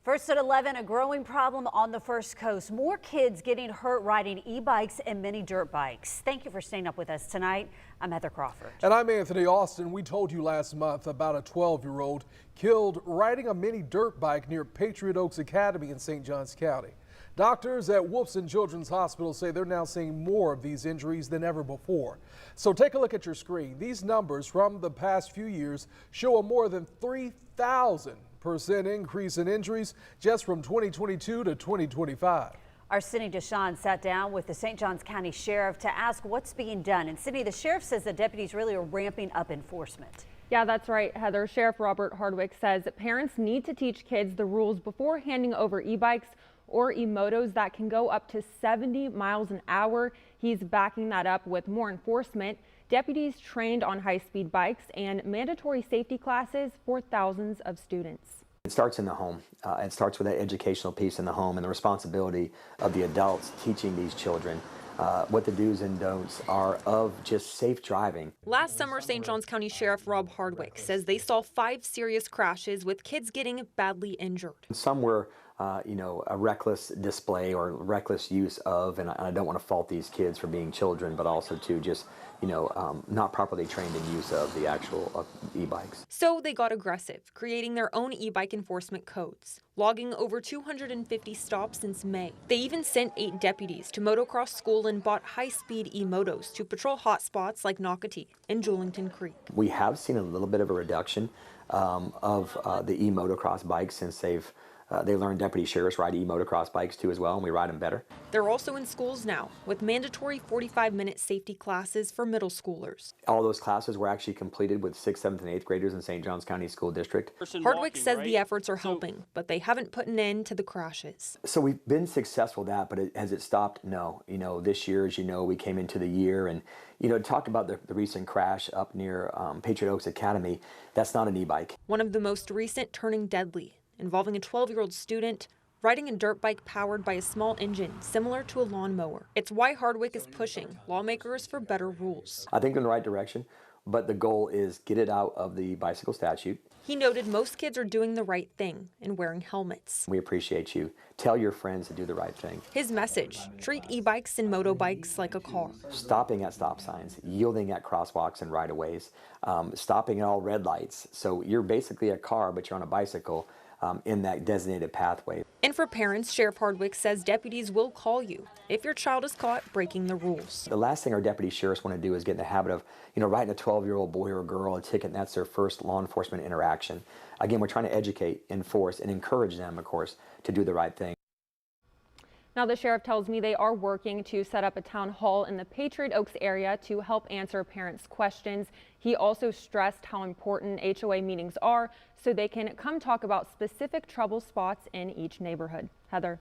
First at 11, a growing problem on the First Coast. More kids getting hurt riding e-bikes and mini dirt bikes. Thank you for staying up with us tonight. I'm Heather Crawford. And I'm Anthony Austin. We told you last month about a 12-year-old killed riding a mini dirt bike near Patriot Oaks Academy in St. Johns County. Doctors at Wolfson Children's Hospital say they're now seeing more of these injuries than ever before. So take a look at your screen. These numbers from the past few years show a more than 3,000% increase in injuries just from 2022 to 2025. Our Cindy Deshawn sat down with the St. Johns County Sheriff to ask what's being done. And Cindy, the sheriff says the deputies really are ramping up enforcement. Yeah, that's right, Heather. Sheriff Robert Hardwick says that parents need to teach kids the rules before handing over e-bikes or e-motos that can go up to 70 miles an hour. He's backing that up with more enforcement, deputies trained on high-speed bikes, and mandatory safety classes for thousands of students. It starts in the home. It starts with that educational piece in the home and the responsibility of the adults teaching these children what the do's and don'ts are of just safe driving. Last summer, St. Johns County Sheriff Rob Hardwick says they saw 5 serious crashes with kids getting badly injured. Some were a reckless display or reckless use of, and I don't want to fault these kids for being children, but also to just, not properly trained in use of the actual e-bikes. So they got aggressive, creating their own e-bike enforcement codes, logging over 250 stops since May. They even sent 8 deputies to motocross school and bought high-speed e-motos to patrol hotspots like Nocatee and Julington Creek. We have seen a little bit of a reduction of the e-motocross bikes since they learned deputy sheriffs ride e-motocross bikes too as well, and we ride them better. They're also in schools now with mandatory 45-minute safety classes for middle schoolers. All those classes were actually completed with 6th, 7th, and 8th graders in St. Johns County School District. Hardwick says the efforts are helping, but they haven't put an end to the crashes. So we've been successful at that, but has it stopped? No. This year, as you know, we came into the year and, talk about the recent crash up near Patriot Oaks Academy. That's not an e-bike. One of the most recent turning deadly, involving a 12-year-old student riding a dirt bike powered by a small engine similar to a lawnmower. It's why Hardwick is pushing lawmakers for better rules. I think in the right direction, but the goal is get it out of the bicycle statute. He noted most kids are doing the right thing and wearing helmets. We appreciate you. Tell your friends to do the right thing. His message, treat e-bikes and motobikes like a car. Stopping at stop signs, yielding at crosswalks and right-of-ways, stopping at all red lights. So you're basically a car, but you're on a bicycle in that designated pathway. And for parents, Sheriff Hardwick says deputies will call you if your child is caught breaking the rules. The last thing our deputy sheriffs want to do is get in the habit of, writing a 12-year-old boy or girl a ticket, and that's their first law enforcement interaction. Again, we're trying to educate, enforce, and encourage them, of course, to do the right thing. Now, the sheriff tells me they are working to set up a town hall in the Patriot Oaks area to help answer parents' questions. He also stressed how important HOA meetings are so they can come talk about specific trouble spots in each neighborhood. Heather.